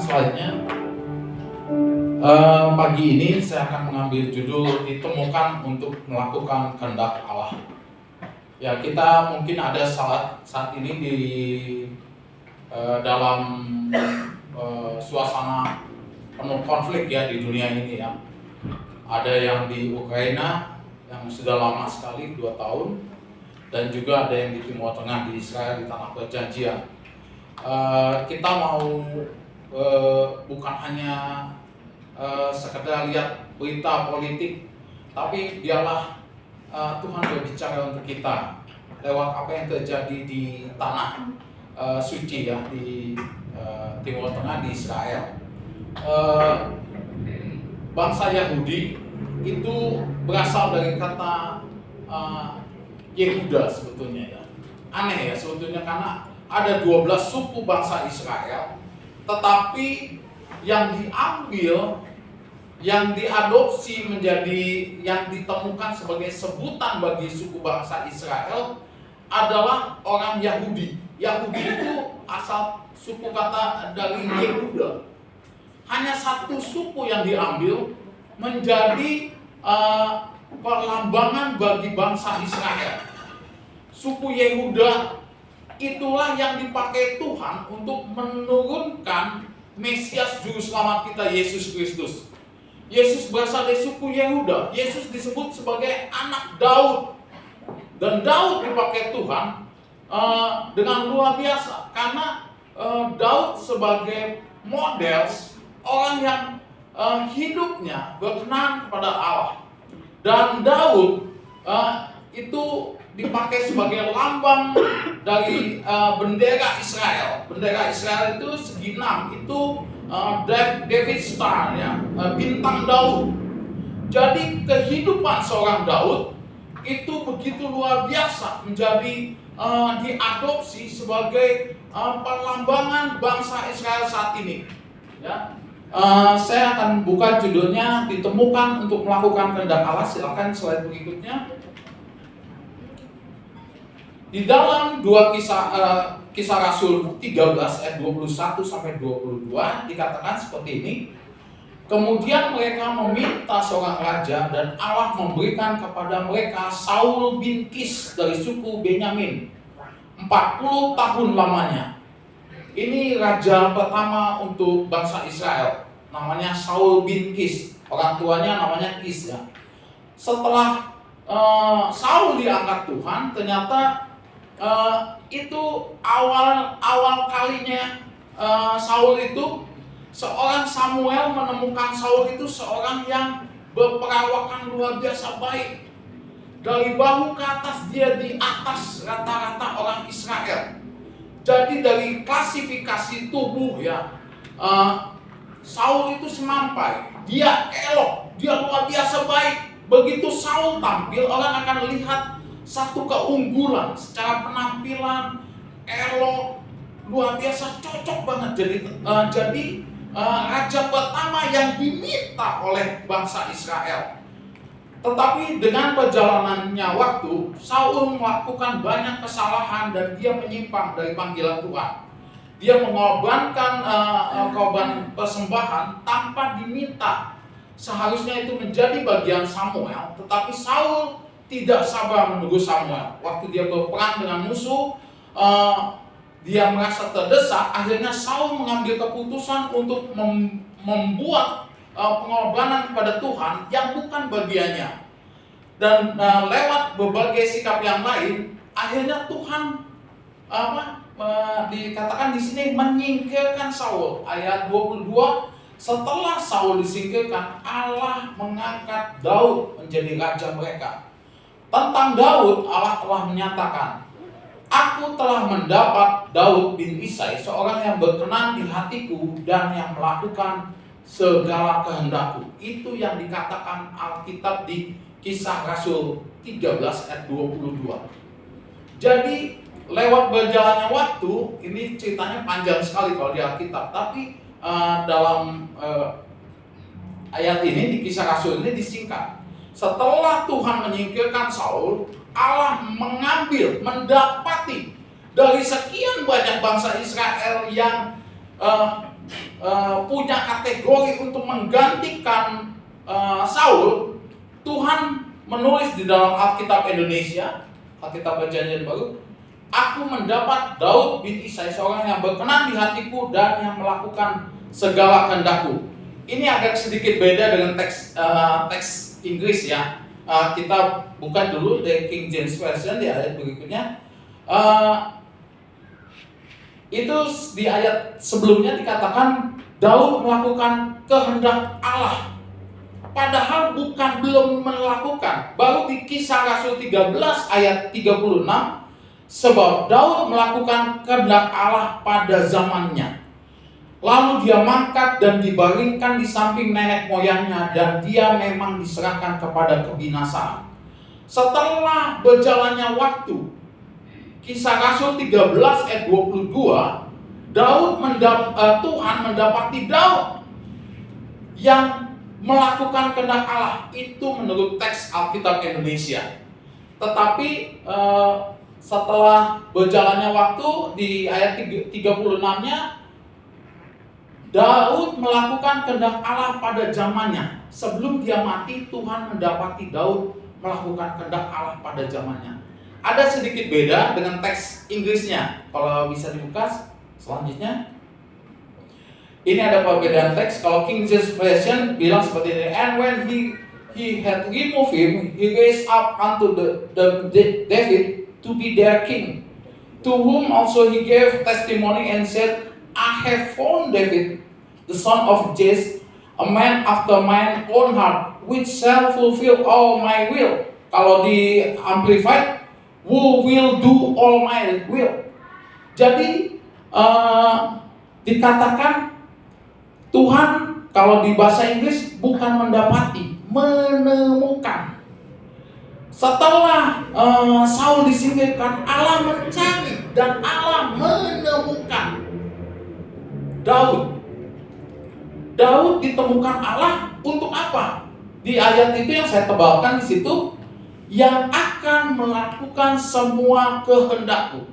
slide-nya. Pagi ini saya akan mengambil judul ditemukan untuk melakukan kehendak Allah. Ya, kita mungkin ada saat ini di dalam suasana penuh konflik ya di dunia ini ya. Ada yang di Ukraina yang sudah lama sekali 2 tahun, dan juga ada yang di Timur Tengah, di Israel, di tanah perjanjian. Kita mau bukan hanya sekedar lihat berita politik, tapi biarlah Tuhan berbicara untuk kita lewat apa yang terjadi di tanah suci ya, di Timur Tengah, di Israel. Bangsa Yahudi itu berasal dari kata Yehuda sebetulnya ya. Aneh ya sebetulnya, karena ada 12 suku bangsa Israel, tetapi yang diambil, yang diadopsi menjadi, yang ditemukan sebagai sebutan bagi suku bangsa Israel adalah orang Yahudi. Yahudi itu asal suku kata dari Yehuda. Hanya satu suku yang diambil menjadi perlambangan bagi bangsa Israel. Suku Yehuda itulah yang dipakai Tuhan untuk menurunkan Mesias Juru Selamat kita, Yesus Kristus. Yesus berasal dari suku Yehuda. Yesus disebut sebagai anak Daud. Dan Daud dipakai Tuhan dengan luar biasa. Karena Daud sebagai model orang yang hidupnya berkenan kepada Allah. Dan Daud itu dipakai sebagai lambang dari bendera Israel. Bendera Israel itu segi 6, itu David Star ya, bintang Daud. Jadi kehidupan seorang Daud itu begitu luar biasa, menjadi diadopsi sebagai perlambangan bangsa Israel saat ini. Ya. Saya akan buka judulnya ditemukan untuk melakukan kehendak Allah. Silakan slide berikutnya. Di dalam 2 kisah Rasul 13 ayat 21 sampai 22 dikatakan seperti ini. Kemudian mereka meminta seorang raja, dan Allah memberikan kepada mereka Saul bin Kis dari suku Benyamin. 40 tahun lamanya. Ini raja pertama untuk bangsa Israel. Namanya Saul bin Kis. Orang tuanya namanya Kis ya. Setelah Saul diangkat Tuhan, ternyata itu awal kalinya Saul itu, seorang Samuel menemukan Saul itu seorang yang berperawakan luar biasa baik. Dari bahu ke atas dia di atas rata-rata orang Israel. Jadi dari klasifikasi tubuh ya, Saul itu semampai, dia elok, dia luar biasa baik. Begitu Saul tampil, orang akan lihat satu keunggulan secara penampilan, elok, luar biasa, cocok banget jadi raja pertama yang diminta oleh bangsa Israel. Tetapi dengan perjalanannya waktu, Saul melakukan banyak kesalahan dan dia menyimpang dari panggilan Tuhan. Dia mengorbankan korban persembahan tanpa diminta. Seharusnya itu menjadi bagian Samuel, tetapi Saul tidak sabar menunggu Samuel. Waktu dia berperang dengan musuh, dia merasa terdesak. Akhirnya Saul mengambil keputusan untuk membuat pengorbanan kepada Tuhan yang bukan bagiannya. Dan lewat berbagai sikap yang lain, akhirnya Tuhan dikatakan di sini menyingkirkan Saul. Ayat 22, setelah Saul disingkirkan, Allah mengangkat Daud menjadi raja mereka. Tentang Daud, Allah telah menyatakan, aku telah mendapat Daud bin Isai, seorang yang berkenan di hatiku dan yang melakukan segala kehendakku. Itu yang dikatakan Alkitab di Kisah Rasul 13 ayat 22. Jadi lewat berjalannya waktu, ini ceritanya panjang sekali kalau di Alkitab, tapi dalam ayat ini di Kisah Rasul ini disingkat. Setelah Tuhan menyingkirkan Saul, Allah mendapati dari sekian banyak bangsa Israel yang punya kategori untuk menggantikan Saul, Tuhan menulis di dalam Alkitab Indonesia, Alkitab Perjanjian Baru, aku mendapat Daud bin Isai, seorang yang berkenan di hatiku dan yang melakukan segala kehendakku. Ini agak sedikit beda dengan teks Inggris ya. Kita buka dulu dari King James Version di ayat berikutnya. Itu di ayat sebelumnya dikatakan Daud melakukan kehendak Allah. Padahal belum melakukan. Baru di Kisah Rasul 13 ayat 36, sebab Daud melakukan kehendak Allah pada zamannya. Lalu dia mangkat dan dibaringkan di samping nenek moyangnya, dan dia memang diserahkan kepada kebinasaan. Setelah berjalannya waktu, Kisah Rasul 13 ayat 22, Tuhan mendapati Daud yang melakukan kehendak Allah. Itu menurut teks Alkitab Indonesia. Tetapi setelah berjalannya waktu, di ayat 36-nya, Daud melakukan kehendak Allah pada zamannya. Sebelum dia mati, Tuhan mendapati Daud melakukan kehendak Allah pada zamannya. Ada sedikit beda dengan teks Inggrisnya. Kalau bisa dibuka selanjutnya. Ini ada perbedaan teks. Kalau King James Version bilang seperti ini. And when he had removed him, he raised up unto the David to be their king, to whom also he gave testimony and said, I have found David, the son of Jesse, a man after mine own heart, which shall fulfill all my will. Kalau di Amplified, who will do all my will. Jadi dikatakan Tuhan, kalau di bahasa Inggris, bukan mendapati, menemukan. Setelah Saul disingkirkan, Allah mencari dan Allah menemukan Daud ditemukan Allah untuk apa? Di ayat itu yang saya tebalkan di situ, yang akan melakukan semua kehendakku.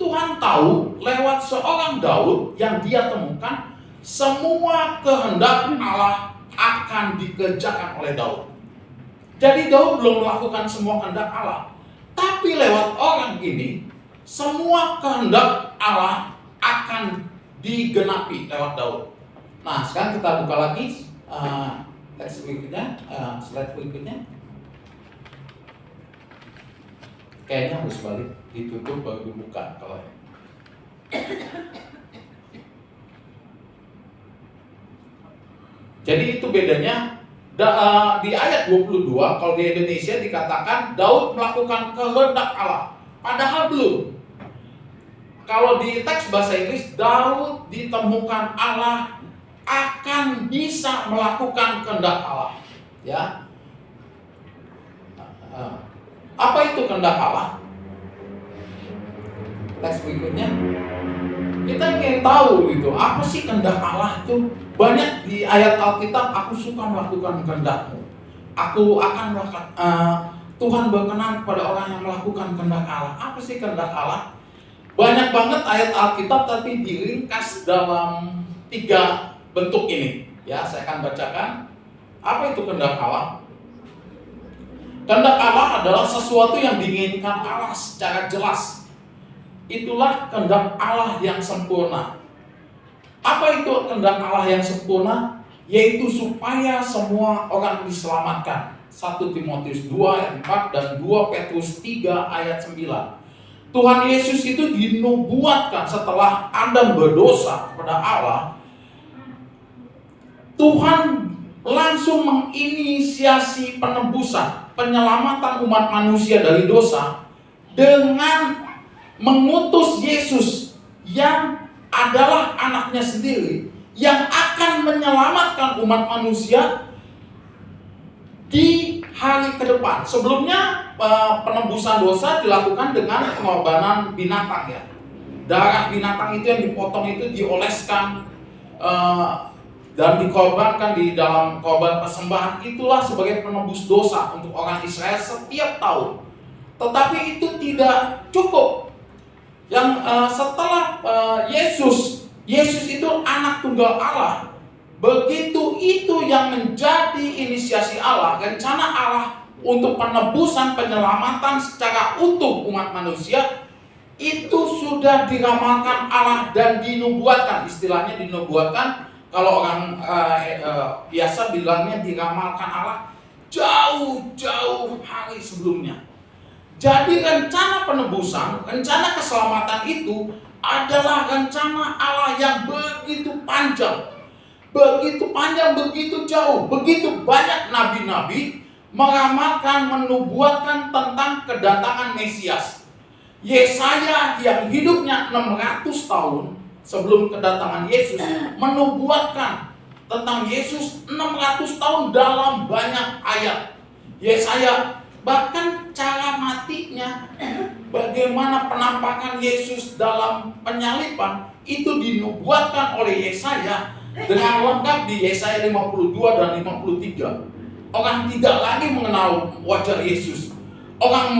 Tuhan tahu lewat seorang Daud yang dia temukan, semua kehendak Allah akan dikerjakan oleh Daud. Jadi Daud belum melakukan semua kehendak Allah, tapi lewat orang ini, semua kehendak Allah akan digenapi lewat Daud. Nah, sekarang kita buka lagi teks berikutnya, slide berikutnya. Kayaknya harus balik, ditutup baru dibuka kalau. Jadi itu bedanya. Di ayat 22, kalau di Indonesia dikatakan Daud melakukan kehendak Allah, padahal belum. Kalau di teks bahasa Inggris, Daud ditemukan Allah akan bisa melakukan kehendak Allah. Ya, apa itu kehendak Allah? Teks berikutnya, kita ingin tahu gitu, apa sih kehendak Allah itu? Banyak di ayat Alkitab, aku suka melakukan kehendak-Mu. Aku akan melakukan, Tuhan berkenan kepada orang yang melakukan kehendak Allah. Apa sih kehendak Allah? Banyak banget ayat Alkitab, tapi diringkas dalam 3 bentuk ini. Ya, saya akan bacakan. Apa itu kehendak Allah? Kehendak Allah adalah sesuatu yang diinginkan Allah secara jelas. Itulah kehendak Allah yang sempurna. Apa itu kehendak Allah yang sempurna? Yaitu supaya semua orang diselamatkan. 1 Timotius 2 ayat 4 dan 2 Petrus 3 ayat 9. Tuhan Yesus itu dinubuatkan setelah Adam berdosa kepada Allah. Tuhan langsung menginisiasi penebusan, penyelamatan umat manusia dari dosa dengan mengutus Yesus yang adalah anaknya sendiri, yang akan menyelamatkan umat manusia di hari ke depan. Sebelumnya penebusan dosa dilakukan dengan pengorbanan binatang ya. Darah binatang itu yang dipotong itu dioleskan dan dikorbankan di dalam korban persembahan. Itulah sebagai penebus dosa untuk orang Israel setiap tahun. Tetapi itu tidak cukup. Yang setelah Yesus Yesus itu anak tunggal Allah. Begitu itu yang menjadi inisiasi Allah, rencana Allah untuk penebusan, penyelamatan secara utuh umat manusia, itu sudah diramalkan Allah dan dinubuatkan. Istilahnya dinubuatkan, kalau orang biasa bilangnya diramalkan Allah jauh-jauh hari sebelumnya. Jadi rencana penebusan, rencana keselamatan itu adalah rencana Allah yang begitu panjang, begitu jauh, begitu banyak nabi-nabi meramalkan, menubuatkan tentang kedatangan Mesias. Yesaya yang hidupnya 600 tahun sebelum kedatangan Yesus menubuatkan tentang Yesus 600 tahun dalam banyak ayat. Yesaya bahkan cara matinya, bagaimana penampakan Yesus dalam penyaliban itu dinubuatkan oleh Yesaya dengan lengkap di Yesaya 52 dan 53. Orang tidak lagi mengenal wajah Yesus. Orang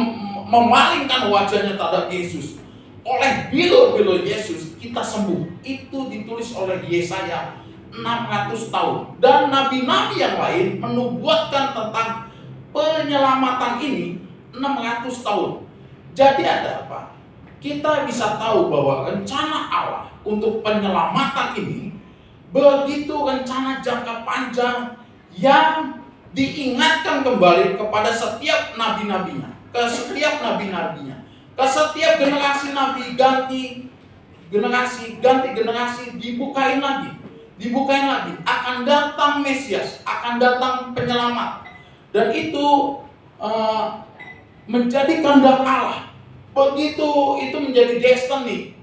memalingkan wajahnya terhadap Yesus. Oleh bilo-bilo Yesus kita sembuh. Itu ditulis oleh Yesaya 600 tahun. Dan nabi-nabi yang lain menubuatkan tentang penyelamatan ini 600 tahun. Jadi ada apa? Kita bisa tahu bahwa rencana Allah untuk penyelamatan ini begitu rencana jangka panjang yang diingatkan kembali kepada setiap nabi-nabinya, ke setiap generasi nabi, ganti generasi, dibukain lagi akan datang Mesias, akan datang penyelamat. Dan itu menjadi kehendak Allah. Begitu itu menjadi destiny,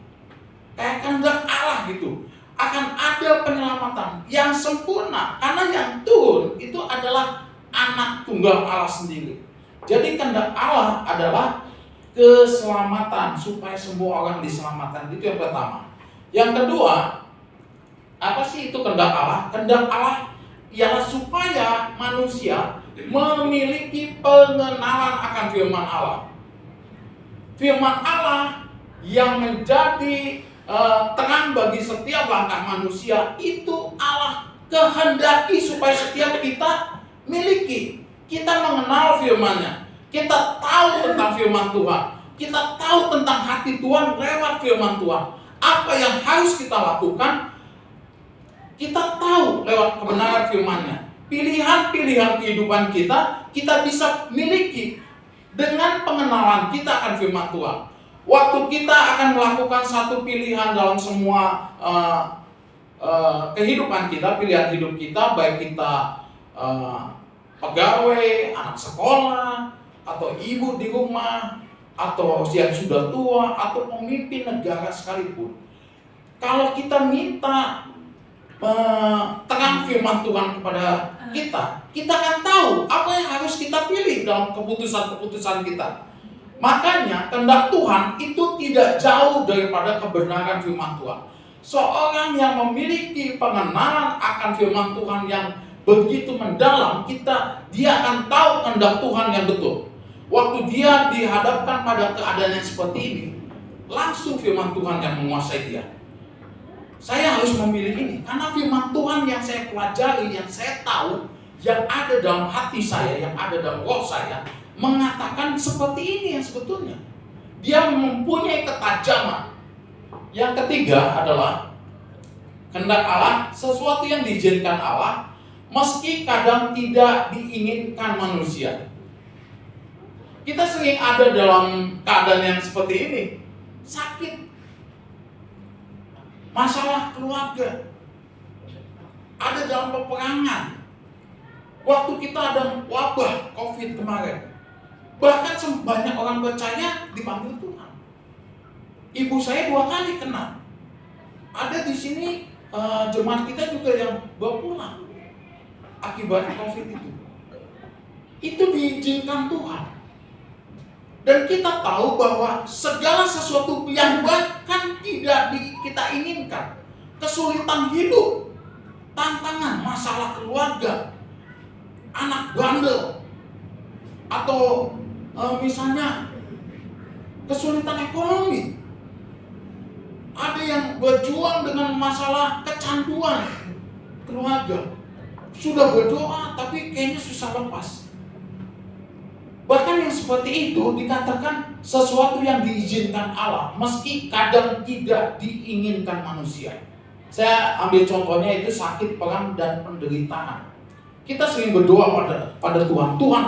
kayak kehendak Allah gitu. Akan ada penyelamatan yang sempurna, karena yang turun itu adalah anak tunggal Allah sendiri. Jadi kehendak Allah adalah keselamatan, supaya semua orang diselamatkan. Itu yang pertama. Yang kedua, apa sih itu kehendak Allah? Kehendak Allah ialah supaya manusia memiliki pengenalan akan firman Allah. Firman Allah yang menjadi terang bagi setiap langkah manusia, itu Allah kehendaki supaya setiap kita miliki. Kita mengenal firman-Nya, kita tahu tentang firman Tuhan, kita tahu tentang hati Tuhan lewat firman Tuhan. Apa yang harus kita lakukan, kita tahu lewat kebenaran firman-Nya. Pilihan-pilihan kehidupan kita bisa miliki dengan pengenalan kita akan firman Tuhan. Waktu kita akan melakukan satu pilihan dalam semua kehidupan kita, pilihan hidup kita, baik kita pegawai, anak sekolah, atau ibu di rumah, atau yang sudah tua, atau pemimpin negara sekalipun. Kalau kita minta terang firman Tuhan kepada kita akan tahu apa yang harus kita pilih dalam keputusan-keputusan kita. Makanya kehendak Tuhan itu tidak jauh daripada kebenaran firman Tuhan. Seorang yang memiliki pengenalan akan firman Tuhan yang begitu mendalam, dia akan tahu kehendak Tuhan yang betul. Waktu dia dihadapkan pada keadaan yang seperti ini, langsung firman Tuhan yang menguasai dia. Saya harus memilih ini karena firman Tuhan yang saya pelajari, yang saya tahu, yang ada dalam hati saya, yang ada dalam roh saya, mengatakan seperti ini yang sebetulnya. Dia mempunyai ketajaman. Yang ketiga adalah kehendak Allah, sesuatu yang diizinkan Allah, meski kadang tidak diinginkan manusia. Kita sering ada dalam keadaan yang seperti ini, sakit, masalah keluarga, ada dalam peperangan. Waktu kita ada wabah COVID kemarin, bahkan banyak orang percaya dipanggil Tuhan. Ibu saya 2 kali kena. Ada di sini jemaat kita juga yang bawa pulang akibat COVID itu. Itu diizinkan Tuhan. Dan kita tahu bahwa segala sesuatu yang bahkan tidak kita inginkan, kesulitan hidup, tantangan, masalah keluarga, anak bandel, atau misalnya kesulitan ekonomi, Ada yang berjuang dengan masalah kecanduan keluarga. Sudah berdoa tapi kayaknya susah lepas. Bahkan yang seperti itu dikatakan sesuatu yang diizinkan Allah, meski kadang tidak diinginkan manusia. Saya ambil contohnya itu sakit, perang, dan penderitaan. Kita sering berdoa pada Tuhan, Tuhan,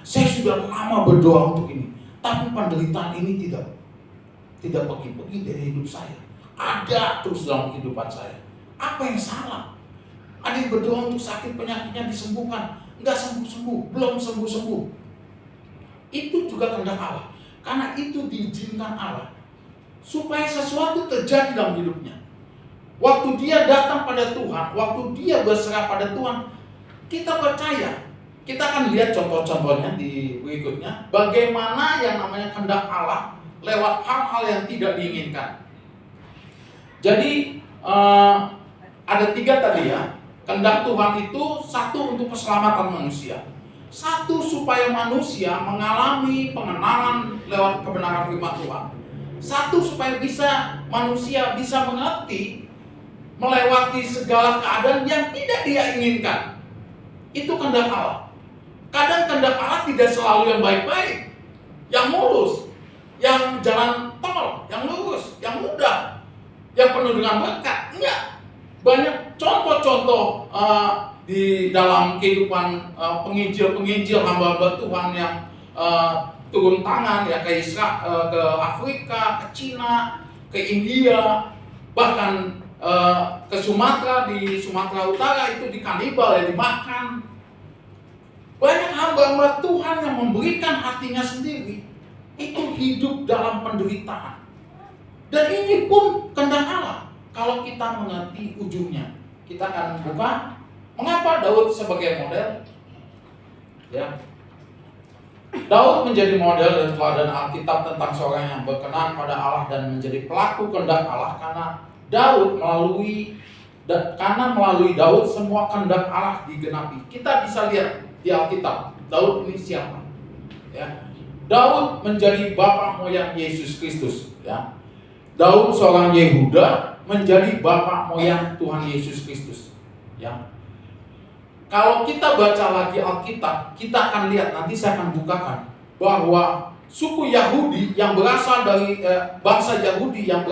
saya sudah lama berdoa untuk ini, tapi penderitaan ini tidak pergi-pergi dari hidup saya. Ada terus dalam kehidupan saya. Apa yang salah? Ada yang berdoa untuk sakit, penyakitnya disembuhkan, nggak sembuh-sembuh, belum sembuh-sembuh. Itu juga kehendak Allah. Karena itu diizinkan Allah supaya sesuatu terjadi dalam hidupnya. Waktu dia datang pada Tuhan, waktu dia berserah pada Tuhan, kita percaya. Kita akan lihat contoh-contohnya di berikutnya, bagaimana yang namanya kehendak Allah lewat hal-hal yang tidak diinginkan. Jadi ada 3 tadi ya. Kehendak Tuhan itu 1 untuk keselamatan manusia, 1 supaya manusia mengalami pengenalan lewat kebenaran firman Tuhan, 1 supaya manusia bisa mengerti melewati segala keadaan yang tidak dia inginkan. Itu kehendak Allah. Kadang kehendak Allah tidak selalu yang baik-baik, yang mulus, yang jalan tol, yang lurus, yang mudah, yang penuh dengan berkat. Enggak. Banyak contoh-contoh di dalam kehidupan penginjil-penginjil hamba-hamba Tuhan yang turun tangan ya ke Israel, ke Afrika, ke Cina, ke India, bahkan ke Sumatera, di Sumatera Utara itu di kanibal ya, dimakan. Banyak hamba-hamba Tuhan yang memberikan hatinya sendiri itu hidup dalam penderitaan. Dan ini pun kehendak Allah. Kalau kita mengerti ujungnya, kita akan buka mengapa Daud sebagai model. Ya, Daud menjadi model dan teladan Alkitab tentang seorang yang berkenan pada Allah dan menjadi pelaku kehendak Allah karena melalui Daud semua kehendak Allah digenapi. Kita bisa lihat di Alkitab, Daud ini siapa? Ya. Daud menjadi bapak moyang Yesus Kristus. Ya. Daud seorang Yehuda menjadi bapak moyang Tuhan Yesus Kristus. Ya. Kalau kita baca lagi Alkitab, kita akan lihat, nanti saya akan bukakan, bahwa suku Yahudi yang berasal dari bangsa Yahudi yang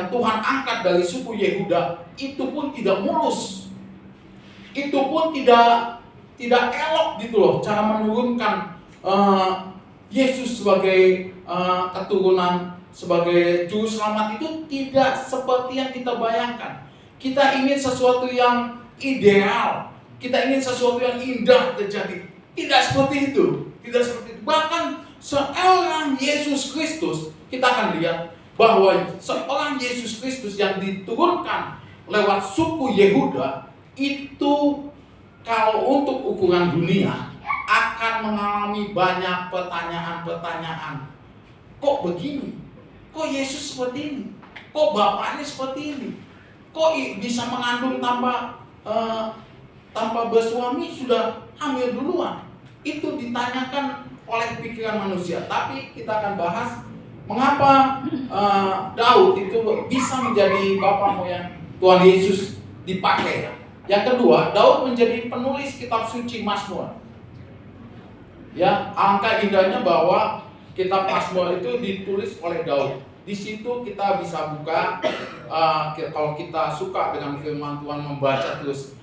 Tuhan angkat dari suku Yehuda, itu pun tidak mulus. Itu pun tidak elok gitu loh, cara menurunkan Yesus sebagai keturunan, sebagai juru selamat itu tidak seperti yang kita bayangkan. Kita ingin sesuatu yang ideal, kita ingin sesuatu yang indah terjadi. Tidak seperti itu, tidak seperti itu. Bahkan seorang Yesus Kristus, kita akan lihat bahwa seorang Yesus Kristus yang diturunkan lewat suku Yehuda itu, kalau untuk ukuran dunia, akan mengalami banyak pertanyaan-pertanyaan. Kok begini? Kok Yesus seperti ini? Kok bapaknya seperti ini? Kok bisa mengandung tanpa bersuami sudah hamil duluan? Itu ditanyakan oleh pikiran manusia. Tapi kita akan bahas mengapa Daud itu bisa menjadi bapak moyang Tuhan Yesus dipakai. Yang kedua, Daud menjadi penulis kitab suci Mazmur. Ya, alangkah indahnya bahwa kitab Mazmur itu ditulis oleh Daud. Di situ kita bisa buka, kalau kita suka dengan firman Tuhan, membaca terus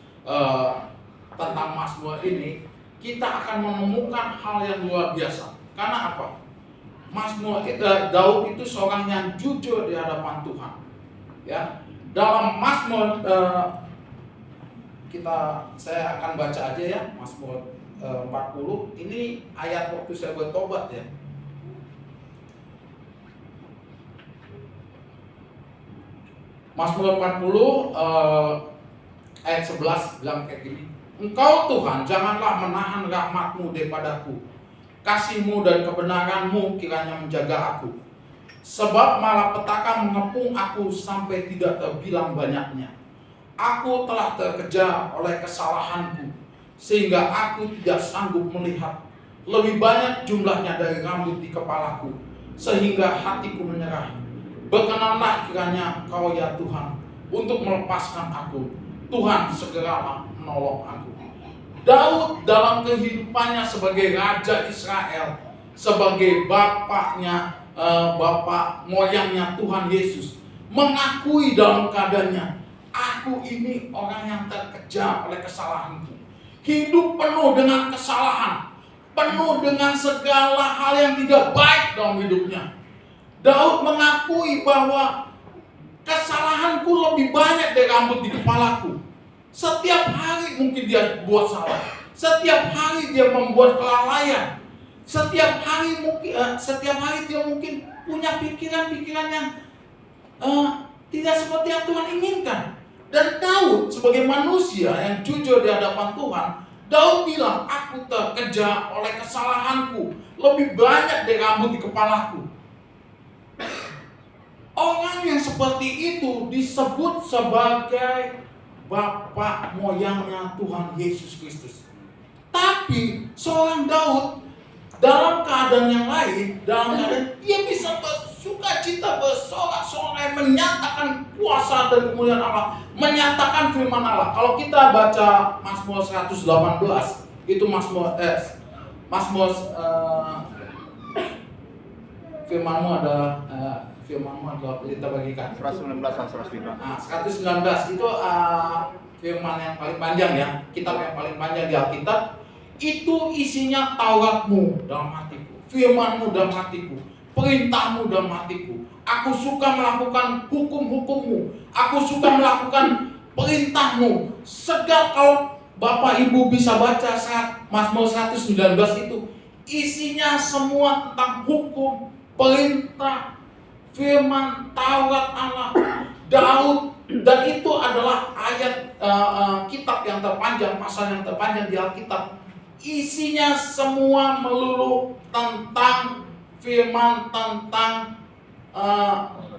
tentang Mazmur ini, kita akan menemukan hal yang luar biasa. Karena apa? Daud itu seorang yang jujur di hadapan Tuhan. Ya, dalam Mazmur saya akan baca aja ya, Mazmur 40. Ini ayat waktu saya bertobat ya. Mazmur 40 ayat 11 bilang kayak gini. Engkau Tuhan, janganlah menahan rahmat-Mu daripadaku. Kasih-Mu dan kebenaran-Mu kiranya menjaga aku. Sebab malapetaka mengepung aku sampai tidak terbilang banyaknya. Aku telah terkejar oleh kesalahanku, sehingga aku tidak sanggup melihat. Lebih banyak jumlahnya dari rambut di kepalaku, sehingga hatiku menyerah. Berkenanlah kiranya Engkau ya Tuhan untuk melepaskan aku. Tuhan segeralah menolong aku. Daud dalam kehidupannya sebagai Raja Israel, sebagai bapaknya, bapak moyangnya Tuhan Yesus, mengakui dalam keadaannya, aku ini orang yang terkejar oleh kesalahanku. Hidup penuh dengan kesalahan, penuh dengan segala hal yang tidak baik dalam hidupnya. Daud mengakui bahwa kesalahanku lebih banyak dari rambut di kepalaku. Setiap hari mungkin dia buat salah. Setiap hari dia membuat kelalaian. Setiap hari dia mungkin punya pikiran-pikiran yang tidak seperti yang Tuhan inginkan. Dan Daud sebagai manusia yang jujur di hadapan Tuhan, Daud bilang, aku terkejar oleh kesalahanku lebih banyak dari rambut di kepalaku. Orang yang seperti itu disebut sebagai bapak moyangnya Tuhan Yesus Kristus. Tapi seorang Daud dalam keadaan yang lain, dalam keadaan dia bisa bersukacita, bersorak-sorai, menyatakan kuasa dan kemuliaan Allah, menyatakan firman Allah. Kalau kita baca Mazmur 118, itu Mazmur firman-Mu adalah pelita bagi kaki. 119 dan 105. Nah, 119 itu firman yang paling panjang ya, kitab yang paling panjang di Alkitab. Itu isinya Taurat-Mu dalam hatiku, firman-Mu dalam hatiku, perintah-Mu dalam hatiku. Aku suka melakukan hukum-hukum-Mu, aku suka melakukan perintah-Mu. Kalau Bapak Ibu bisa baca saat Mazmur 119 itu, isinya semua tentang hukum, perintah, firman, Taurat Allah, Daud. Dan itu adalah ayat kitab yang terpanjang, pasal yang terpanjang di Alkitab. Isinya semua melulu tentang firman, tentang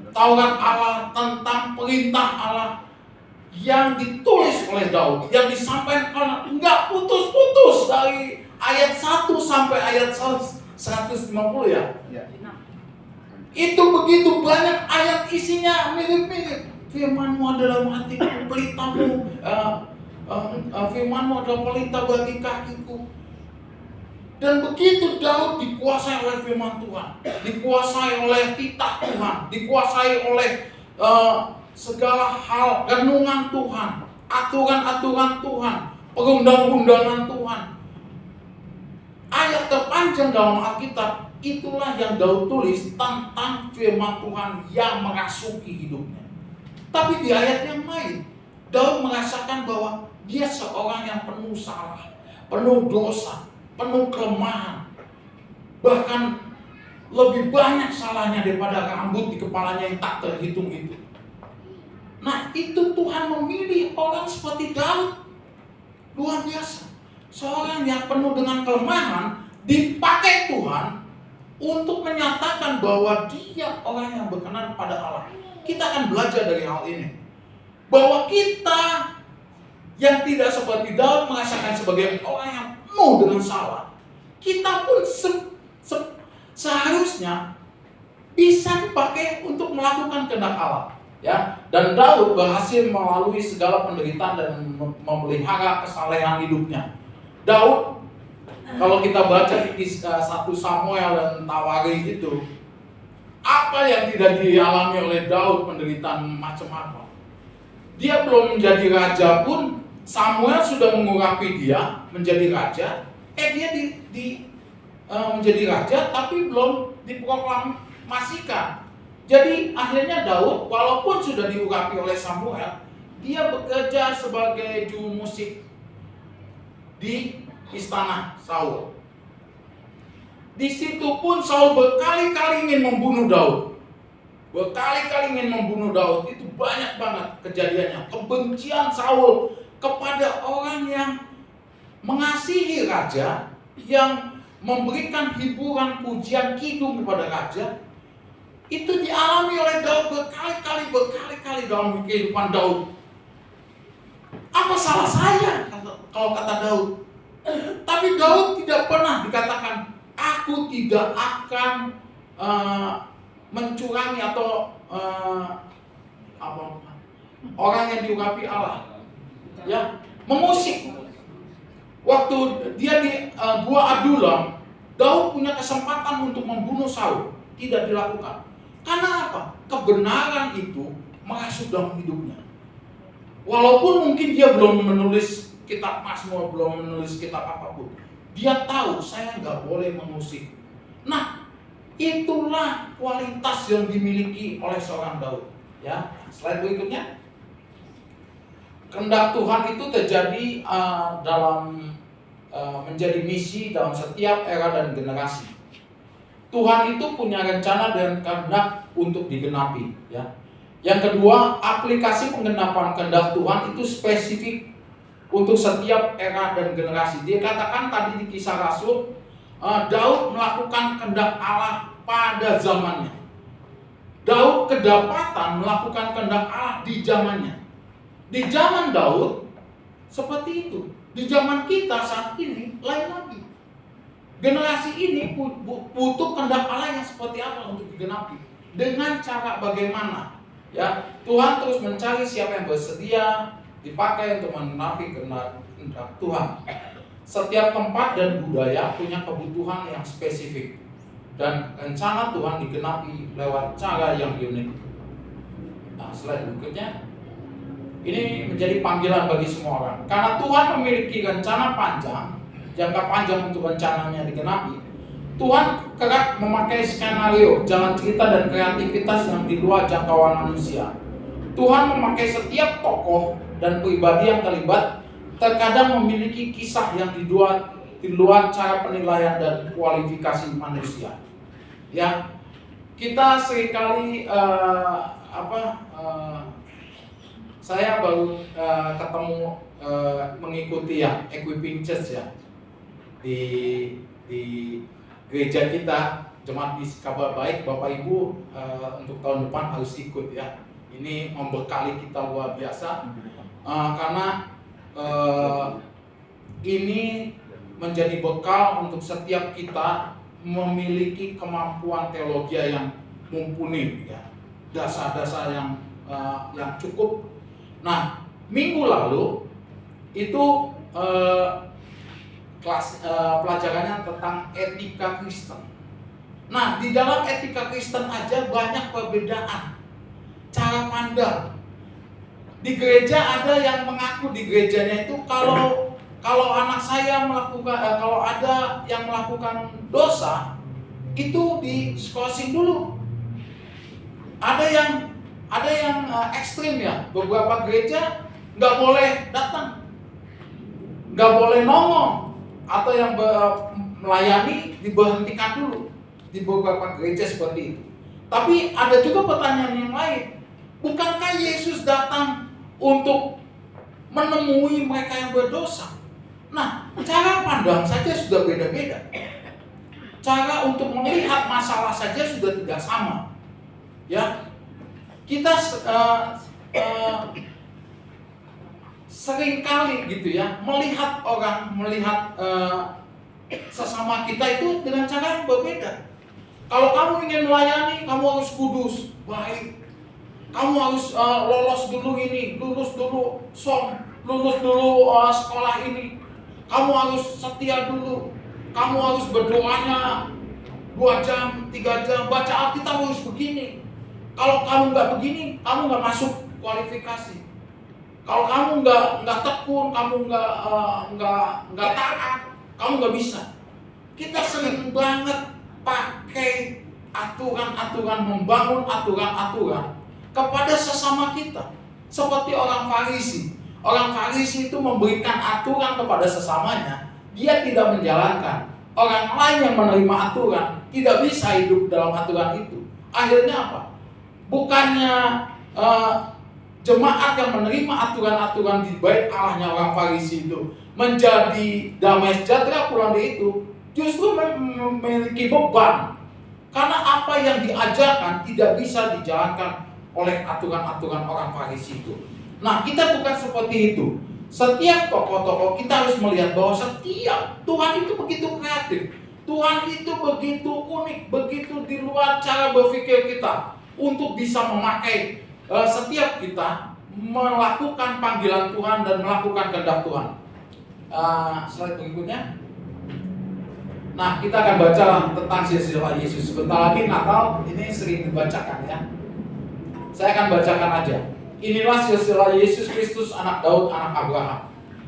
Taurat Allah, tentang perintah Allah yang ditulis oleh Daud, yang disampaikan enggak putus-putus dari ayat 1 sampai ayat 150 ya. Itu begitu banyak ayat, isinya mirip-mirip. Firman-Mu adalah hatiku, pelita-Mu, firman-Mu adalah pelita bagi kakiku. Dan begitu Daud dikuasai oleh firman Tuhan, dikuasai oleh titah Tuhan, dikuasai oleh segala hal, renungan Tuhan, aturan-aturan Tuhan, perundang-undangan Tuhan. Ayat terpanjang dalam Alkitab, itulah yang Daud tulis tentang firman Tuhan yang merasuki hidupnya. Tapi di ayat yang lain, Daud merasakan bahwa dia seorang yang penuh salah, penuh dosa, penuh kelemahan. Bahkan lebih banyak salahnya daripada rambut di kepalanya yang tak terhitung itu. Nah, itu Tuhan memilih orang seperti Daud. Luar biasa. Seorang yang penuh dengan kelemahan dipakai Tuhan untuk menyatakan bahwa dia orang yang berkenan pada Allah. Kita akan belajar dari hal ini, bahwa kita yang tidak seperti Daud merasakan sebagai orang yang penuh dengan salah, kita pun seharusnya bisa dipakai untuk melakukan kehendak Allah. Ya, dan Daud berhasil melalui segala penderitaan dan memelihara kesalehan hidupnya. Daud, kalau kita baca di 1 Samuel dan Tawari itu, apa yang tidak dialami oleh Daud, penderitaan macam apa? Dia belum menjadi raja pun, Samuel sudah mengurapi dia menjadi raja. Dia menjadi raja tapi belum diproklamasikan. Jadi akhirnya Daud, walaupun sudah diurapi oleh Samuel, dia bekerja sebagai juru musik di istana Saul. Di situ pun Saul berkali-kali ingin membunuh Daud. Berkali-kali ingin membunuh Daud. Itu banyak banget kejadiannya. Kebencian Saul kepada orang yang mengasihi raja, yang memberikan hiburan, pujian, kidung kepada raja, itu dialami oleh Daud berkali-kali dalam kehidupan Daud. Apa salah saya kalau kata Daud? Tapi Daud tidak pernah dikatakan, aku tidak akan mencurangi atau orang yang diurapi Allah, ya, mengusik. Waktu dia di Gua Adulam, Daud punya kesempatan untuk membunuh Saul, tidak dilakukan. Karena apa? Kebenaran itu masuk dalam hidupnya. Walaupun mungkin dia belum menulis kitab Mazmur, belum menulis kitab apapun, dia tahu saya nggak boleh mengusik. Nah, itulah kualitas yang dimiliki oleh seorang Daud. Ya, slide berikutnya. Kehendak Tuhan itu terjadi menjadi misi dalam setiap era dan generasi. Tuhan itu punya rencana dan kehendak untuk digenapi. Ya. Yang kedua, aplikasi penggenapan kehendak Tuhan itu spesifik untuk setiap era dan generasi. Dia katakan tadi di Kisah Rasul, Daud melakukan kehendak Allah pada zamannya. Daud kedapatan melakukan kehendak Allah di zamannya. Di zaman Daud seperti itu. Di zaman kita saat ini lain lagi. Generasi ini butuh kehendak Allah yang seperti apa untuk digenapi. Dengan cara bagaimana? Ya, Tuhan terus mencari siapa yang bersedia dipakai untuk megenapi kehendak Tuhan. Setiap tempat dan budaya punya kebutuhan yang spesifik. Dan rencana Tuhan digenapi lewat cara yang unik. Nah, slide berikutnya. Ini menjadi panggilan bagi semua orang. Karena Tuhan memiliki rencana panjang, jangka panjang untuk rencananya digenapi, Tuhan kerap memakai skenario, jalan cerita dan kreativitas yang di luar jangkauan manusia. Tuhan memakai setiap tokoh dan pribadi yang terlibat, terkadang memiliki kisah yang di luar cara penilaian dan kualifikasi manusia. Ya, kita seringkali saya baru ketemu mengikuti ya Equipping Church ya di gereja kita, jemaat di Kabar Baik. Bapak Ibu untuk tahun depan harus ikut ya. Ini membekali kita luar biasa karena ini menjadi bekal untuk setiap kita memiliki kemampuan teologi yang mumpuni ya, dasar-dasar yang cukup. Nah, minggu lalu itu pelajarannya tentang etika Kristen. Nah, di dalam etika Kristen aja banyak perbedaan cara pandang. Di gereja ada yang mengaku di gerejanya itu kalau anak saya melakukan kalau ada yang melakukan dosa itu diskorsing dulu. Ada yang ekstrim ya, beberapa gereja nggak boleh datang, nggak boleh nongol, atau yang melayani diberhentikan dulu. Di beberapa gereja seperti itu. Tapi ada juga pertanyaan yang lain, bukankah Yesus datang untuk menemui mereka yang berdosa? Nah, cara pandang saja sudah beda-beda. Cara untuk melihat masalah saja sudah tidak sama. Ya, kita seringkali gitu ya melihat sesama kita itu dengan cara yang berbeda. Kalau kamu ingin melayani, kamu harus kudus, baik. Kamu harus lolos dulu ini, lulus dulu lulus dulu sekolah ini. Kamu harus setia dulu. Kamu harus berdoanya 2 jam, 3 jam, baca Alkitab harus begini. Kalau kamu nggak begini, kamu nggak masuk kualifikasi. Kalau kamu nggak tekun, kamu nggak taat, kamu nggak bisa. Kita sering banget pakai aturan-aturan, membangun aturan-aturan kepada sesama kita, seperti orang Farisi. Orang Farisi itu memberikan aturan kepada sesamanya, dia tidak menjalankan. Orang lain yang menerima aturan tidak bisa hidup dalam aturan itu. Akhirnya apa? Bukannya jemaat yang menerima aturan-aturan di bait Allahnya orang Farisi itu menjadi damai sejahtera, pulang dari itu justru memiliki beban. Karena apa yang diajarkan tidak bisa dijalankan oleh aturan-aturan orang Farisi itu. Nah, kita bukan seperti itu. Setiap tokoh-tokoh kita harus melihat bahwa setiap Tuhan itu begitu kreatif. Tuhan itu begitu unik, begitu di luar cara berpikir kita untuk bisa memakai setiap kita melakukan panggilan Tuhan dan melakukan kehendak Tuhan. Slide berikutnya. Nah, kita akan baca tentang silsilah Yesus. Sebentar lagi Natal, ini sering dibacakan ya. Saya akan bacakan aja. Inilah silsilah Yesus Kristus, anak Daud, anak Abraham.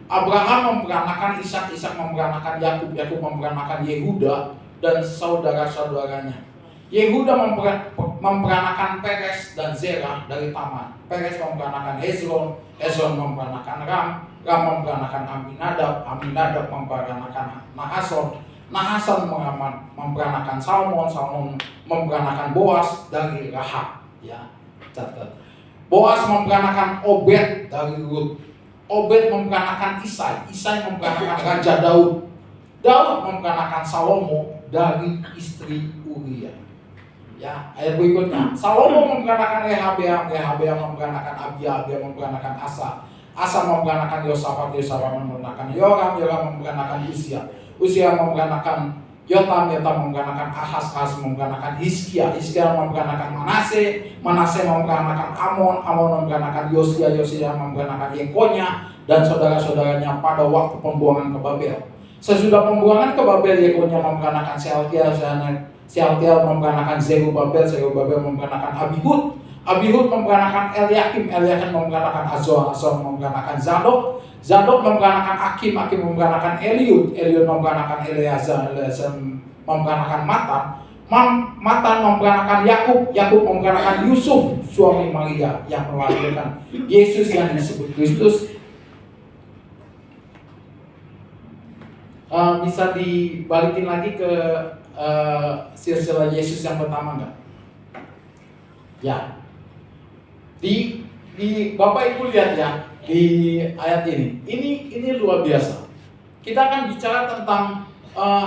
Abraham memperanakan Ishak, Ishak memperanakan Yakub, Yakub memperanakan Yehuda dan saudara-saudaranya. Yehuda memperanakan Peres dan Zerah dari Tamar. Peres memperanakan Hezron, Hezron memperanakan Ram, Ram memperanakan Aminadab, Aminadab memperanakan Nahason, Nahason memperanakan Salmon, Salmon memperanakan Boas dari Rahab. Ya, catat. Boas memperanakan Obed dari Rut. Obed memperanakan Isai, Isai memperanakan Raja Daud. Daud memperanakan Salomo dari istri Uria. Ya, ayat berikutnya. Salomo memperanakan Rehabeam, Rehabeam memperanakan Abia, Abia memperanakan Asa, Asa memperanakan Yosafat, Yosafat memperanakan Yoram, Yoram memperanakan Usia, Usia memperanakan Yotam, Yotam memperanakan Ahaz, Ahaz memperanakan Hizkia, Hizkia memperanakan Manase, Manase memperanakan Amon, Amon memperanakan Yosia, Yosia memperanakan Yekonya dan saudara-saudaranya pada waktu pembuangan ke Babel. Sesudah pembuangan ke Babel, Yekonya memperanakan Sealtiel, Sealtiel memperanakan Zerubabel, Zerubabel memperanakan Abihud, Abihud memperanakan Eliakim, Eliakim memperanakan Azor, Azor memperanakan Zadok, Zadok memperanakan Akim, Akim memperanakan Eliud, Eliud memperanakan Eleazar, Eleazar memperanakan Matan, Matan memperanakan Yakub, Yakub memperanakan Yusuf, suami Maria yang melahirkan Yesus yang disebut Kristus. Bisa dibalikin lagi ke silsilah Yesus yang pertama enggak? Ya. Di Bapak Ibu lihat ya di ayat ini. Ini luar biasa. Kita akan bicara tentang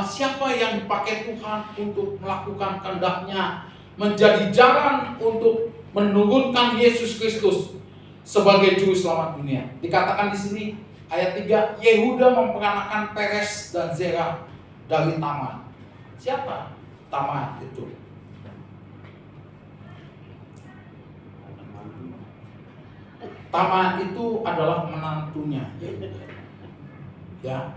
siapa yang dipakai Tuhan untuk melakukan kehendak-Nya, menjadi jalan untuk menurunkan Yesus Kristus sebagai juru selamat dunia. Dikatakan di sini ayat 3, Yehuda memperanakan Peres dan Zerah dari Tamar. Siapa Tamar itu? Tamar itu adalah menantunya. Ya.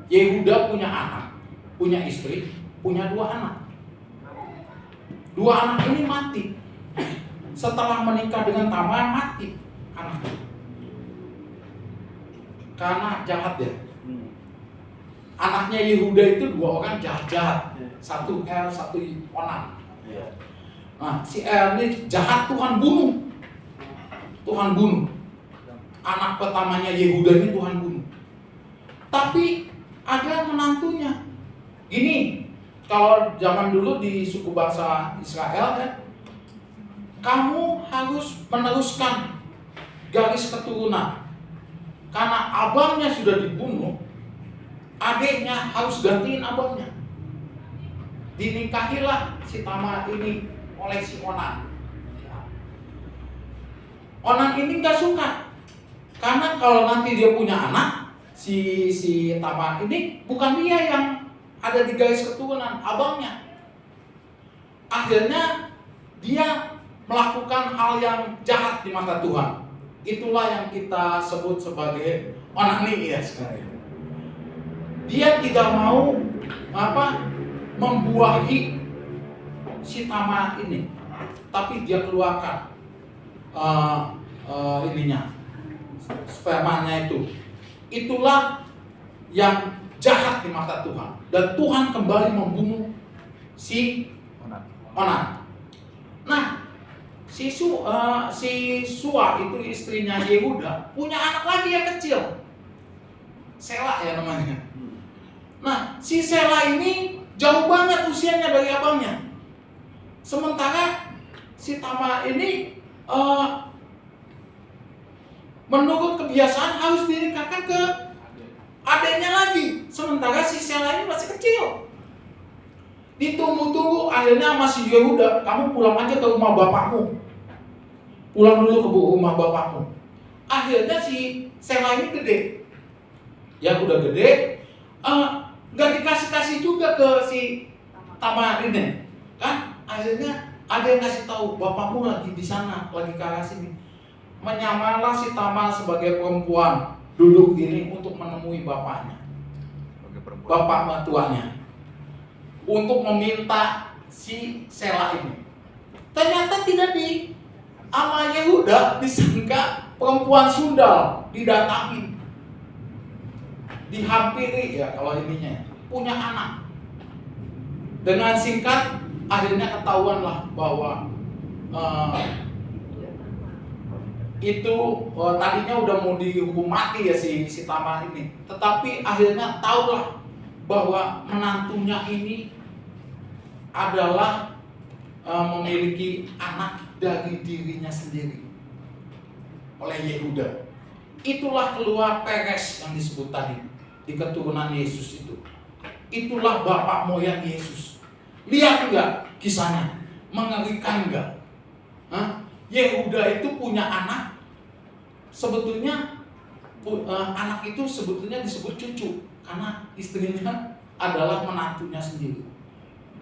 Yehuda punya anak, punya istri, punya 2 anak. 2 anak ini mati. Setelah menikah dengan Tamar, mati anaknya. Karena jahat ya. Anaknya Yehuda itu 2 orang jahat-jahat. Satu Er, satu Onan. Nah, si Er ini jahat, Tuhan bunuh. Tuhan bunuh. Anak pertamanya Yehuda ini Tuhan bunuh. Tapi ada menantunya. Gini, kalau zaman dulu di suku bangsa Israel kan, kamu harus meneruskan garis keturunan. Karena abangnya sudah dibunuh, adiknya harus gantiin abangnya. Dinikahilah si Tamar ini oleh si Onan. Onan ini nggak suka, karena kalau nanti dia punya anak, si Tamar ini bukan dia yang ada di garis keturunan, abangnya. Akhirnya dia melakukan hal yang jahat di mata Tuhan. Itulah yang kita sebut sebagai onani ya sekarang. Dia tidak mau membuahi si Tamar ini, tapi dia keluarkan spermanya itu. Itulah yang jahat di mata Tuhan, dan Tuhan kembali membunuh si Onan. Nah, si Sua itu istrinya Yehuda punya anak lagi yang kecil, Sela ya namanya. Nah, si Sela ini jauh banget usianya dari abangnya. Sementara si Tamar ini menurut kebiasaan harus dinikahkan ke adiknya lagi. Sementara si Sela ini masih kecil. Ditunggu-tunggu, akhirnya masih Yehuda, kamu pulang aja ke rumah bapakmu. Pulang dulu ke rumah bapakmu. Akhirnya si Sela ini gede. Ya udah gede, nggak dikasih-kasih juga ke si Tamar ini. Kan akhirnya Ada yang kasih tahu, bapakmu lagi di sana, lagi ke arah sini. Menyamalah si Tamar sebagai perempuan duduk ini untuk menemui bapaknya, bapak mertuanya, untuk meminta si Sela ini. Ternyata tidak di ama Yehuda, disangka perempuan sundal, didatangi, dihampiri ya kalau ininya, punya anak. Dengan singkat akhirnya ketahuanlah bahwa tadinya udah mau dihukum mati ya si Tamar ini, tetapi akhirnya tahulah bahwa menantunya ini adalah memiliki anak dari dirinya sendiri oleh Yehuda. Itulah keluar Peres yang disebut tadi di keturunan Yesus itu. Itulah bapak moyang Yesus. Lihat enggak kisahnya? Mengerikan enggak? Yehuda itu punya anak. Sebetulnya anak itu sebetulnya disebut cucu karena istrinya adalah menantunya sendiri.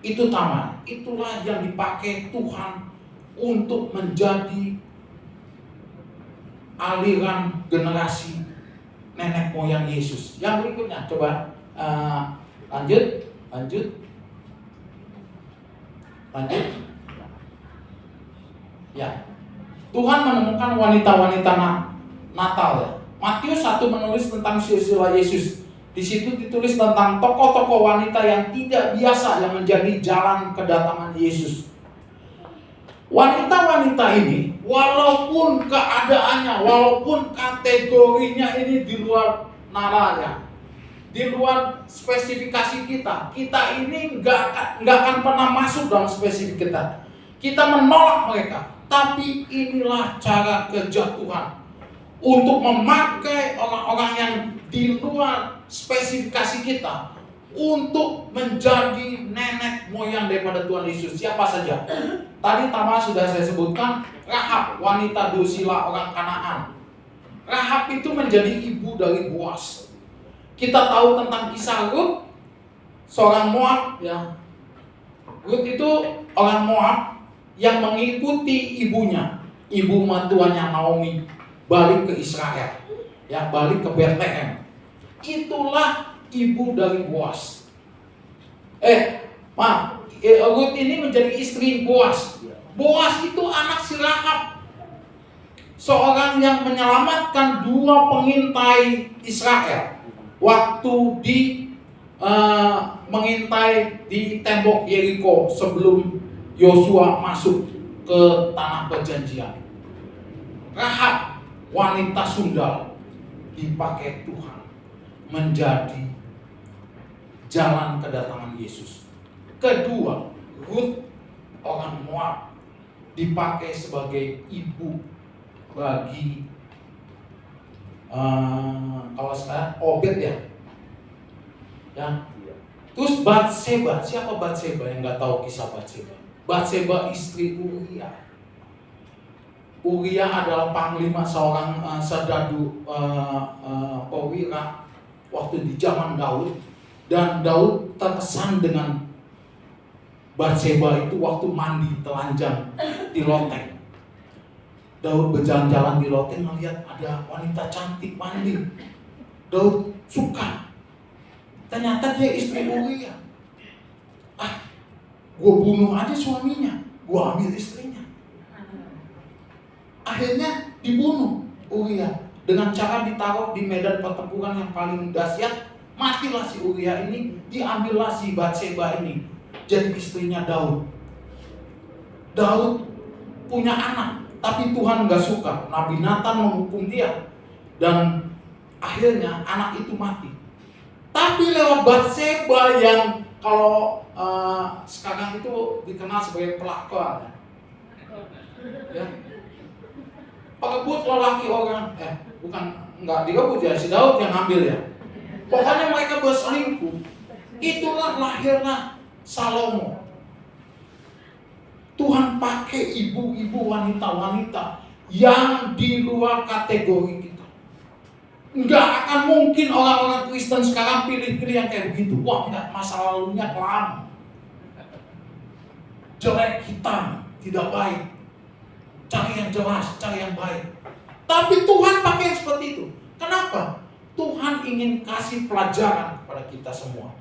Itu Tamar. Itulah yang dipakai Tuhan untuk menjadi aliran generasi nenek moyang Yesus. Yang berikutnya coba lanjut. Ya. Tuhan menemukan wanita-wanita Natal ya. Matius 1 menulis tentang silsilah Yesus. Di situ ditulis tentang tokoh-tokoh wanita yang tidak biasa yang menjadi jalan kedatangan Yesus. Wanita-wanita ini, walaupun keadaannya, walaupun kategorinya ini di luar naranya, di luar spesifikasi kita ini nggak akan pernah masuk dalam spesifik kita. Kita menolak mereka, tapi inilah cara kerja Tuhan untuk memakai orang-orang yang di luar spesifikasi kita untuk menjadi nenek moyang daripada Tuhan Yesus. Siapa saja? Tadi Tamar sudah saya sebutkan, Rahab, wanita Dursila orang Kanaan. Rahab itu menjadi ibu dari Boas. Kita tahu tentang kisah Rut, seorang Moab ya. Rut itu orang Moab yang mengikuti ibunya, ibu mertuanya Naomi, balik ke Israel, ya balik ke Bethlehem. Itulah ibu dari Boas. Rut ini menjadi istri Boas. Boas itu anak si Rahab, seorang yang menyelamatkan 2 pengintai Israel waktu mengintai di tembok Yeriko sebelum Yosua masuk ke tanah perjanjian. Rahab, wanita sundal, dipakai Tuhan menjadi jalan kedatangan Yesus. Kedua, Rut orang Moab dipakai sebagai ibu bagi kalau sekarang Obed ya. Terus Batseba, siapa Batseba yang nggak tahu kisah Batseba? Batseba istri Uria. Uria adalah panglima seorang serdadu perwira waktu di zaman Daud, dan Daud terkesan dengan Batseba itu waktu mandi telanjang di loteng. Daud berjalan-jalan di loteng melihat ada wanita cantik mandi. Daud suka. Ternyata dia istri Uria. Gue bunuh aja suaminya, gue ambil istrinya. Akhirnya dibunuh Uria dengan cara ditaruh di medan pertempuran yang paling dahsyat. Matilah si Uria ini, diambillah si Batseba ini jadi istrinya Daud. Daud punya anak, tapi Tuhan gak suka. Nabi Nathan menghukum dia, dan akhirnya anak itu mati. Tapi lewat Batseba yang kalau sekarang itu dikenal sebagai pelakor, ya, perebut lelaki orang, nggak direbut ya, si Daud yang ambil ya. Pokoknya mereka berselingkuh. Itulah lahirnya Salomo. Tuhan pakai ibu-ibu, wanita-wanita yang di luar kategori kita. Nggak akan mungkin orang-orang Kristen sekarang pilih-pilih yang kayak begitu. Wah, enggak, masa lalunya kelam, jelek, hitam. tidak baik. Cari yang jelas, cari yang baik. Tapi Tuhan pakai yang seperti itu. Kenapa? Tuhan ingin kasih pelajaran kepada kita semua.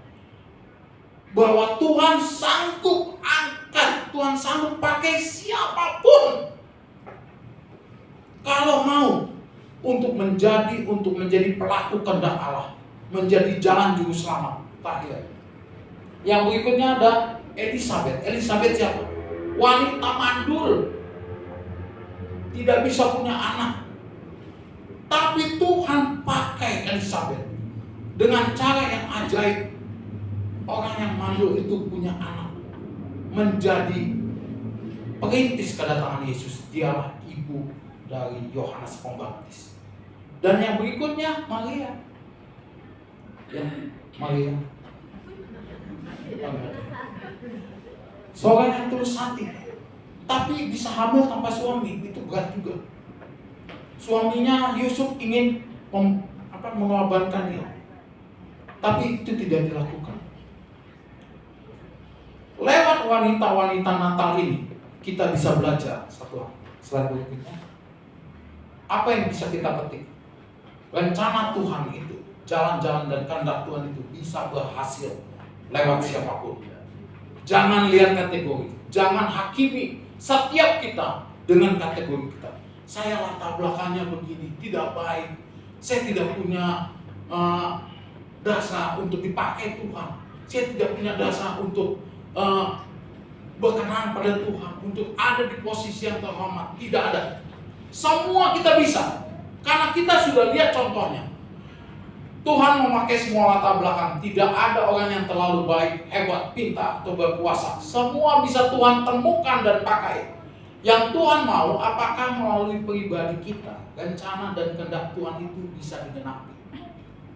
Bahwa Tuhan sanggup angkat, Tuhan sanggup pakai siapapun. Kalau mau untuk menjadi pelaku kehendak Allah, menjadi jalan juru selamat. Terakhir. Yang berikutnya ada Elisabet. Elisabet siapa? Wanita mandul. Tidak bisa punya anak. Tapi Tuhan pakai Elisabet dengan cara yang ajaib. Orang yang mandul itu punya anak, menjadi perintis kedatangan Yesus. Dialah ibu dari Yohanes Pembaptis. Dan yang berikutnya Maria. Ya, Maria. Seorang yang tulus hati, tapi bisa hamil tanpa suami, itu berat juga. Suaminya Yusuf ingin mengorbankan dia, tapi itu tidak dilakukan. Lewat wanita-wanita Natal ini, kita bisa belajar satu hal. Slide berikutnya. Apa yang bisa kita petik? Rencana Tuhan itu, jalan-jalan dan kehendak Tuhan itu bisa berhasil lewat siapapun. Jangan lihat kategori, jangan hakimi setiap kita dengan kategori kita. Saya latar belakangnya begini, tidak baik. Saya tidak punya dasar untuk dipakai Tuhan. Saya tidak punya dasar untuk berkenan pada Tuhan, untuk ada di posisi yang terhormat. Tidak ada. Semua kita bisa, karena kita sudah lihat contohnya. Tuhan memakai semua latar belakang. Tidak ada orang yang terlalu baik, hebat, pintar, atau berkuasa. Semua bisa Tuhan temukan dan pakai. Yang Tuhan mau, apakah melalui pribadi kita, rencana dan kehendak Tuhan itu bisa digenapi.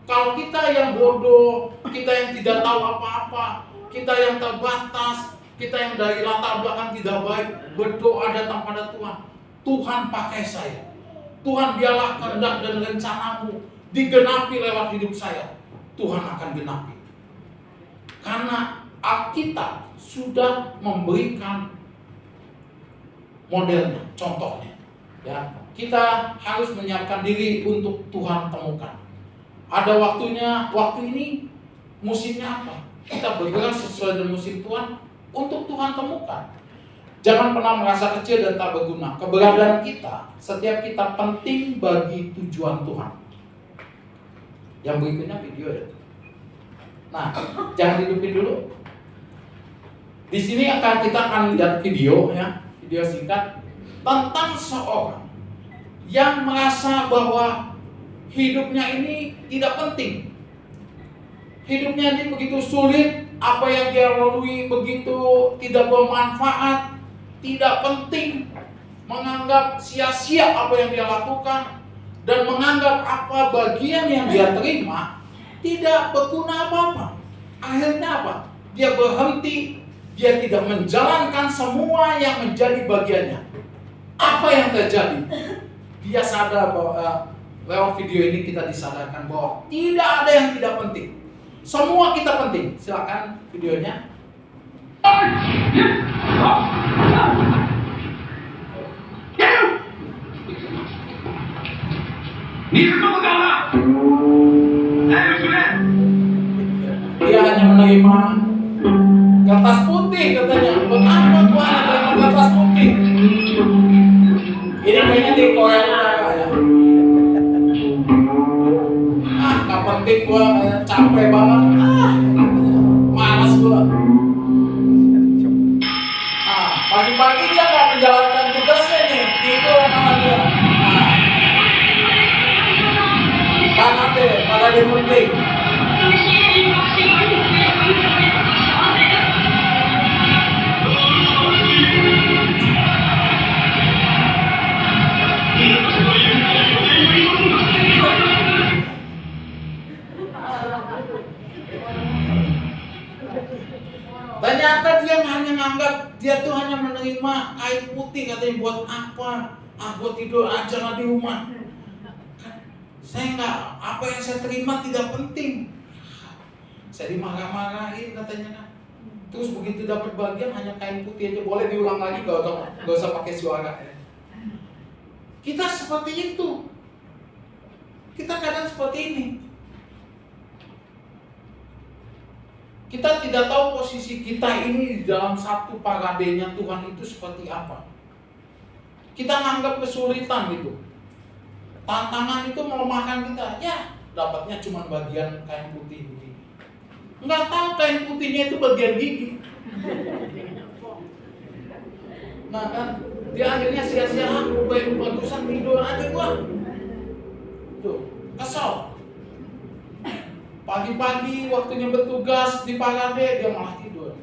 Kalau kita yang bodoh, kita yang tidak tahu apa-apa, kita yang terbatas, kita yang dari latar belakang tidak baik, berdoa datang pada Tuhan. Tuhan pakai saya. Tuhan, biarlah kehendak dan rencanamu digenapi lewat hidup saya. Tuhan akan genapi. Karena Alkitab sudah memberikan modelnya, contohnya. Ya, kita harus menyiapkan diri untuk Tuhan temukan. Ada waktunya, waktu ini musimnya apa? Kita bergerak sesuai dengan musim Tuhan untuk Tuhan temukan. Jangan pernah merasa kecil dan tak berguna. Keberadaan kita, setiap kita penting bagi tujuan Tuhan. Yang berikutnya video ya. Nah, jangan hidupin dulu. Di sini kita akan lihat video ya, video singkat tentang seorang yang merasa bahwa hidupnya ini tidak penting. Hidupnya ini begitu sulit, apa yang dia lalui begitu tidak bermanfaat, tidak penting, menganggap sia-sia apa yang dia lakukan, dan menganggap apa bagian yang dia terima tidak berguna apa-apa. Akhirnya apa? Dia berhenti, dia tidak menjalankan semua yang menjadi bagiannya. Apa yang terjadi? Dia sadar bahwa lewat video ini kita disadarkan bahwa tidak ada yang tidak penting. Semua kita penting. Silakan videonya. Dia hanya menerima kertas putih katanya. Buat apa Tuhan menerima kertas putih? Ini kayaknya di Korea Utara ya. Gak penting gua, capek banget. Malas gua. Pagi-pagi dia gak menjalankan tugasnya nih. Tidur sama dia. Pada dia penting. Ternyata dia hanya menganggap dia tuh hanya menerima kain putih, katanya buat apa? Buat tidur aja lah di rumah. Saya nggak, apa yang saya terima tidak penting. Saya dimarah-marahin katanya kan. Terus begitu dapat bagian hanya kain putih aja, boleh diulang lagi, gak usah pakai suara. Kita seperti itu. Kita kadang seperti ini. Kita tidak tahu posisi kita ini di dalam satu paradenya Tuhan itu seperti apa. Kita nganggap kesulitan gitu. Tantangan itu melemahkan kita. Ya, dapatnya cuma bagian kain putih begini. Nggak tahu kain putihnya itu bagian gigi. Nah kan, dia akhirnya sia-sia, bagusan tidur aja gua. Tuh, kesal. Pagi-pagi waktunya bertugas di parade dia malah tidur.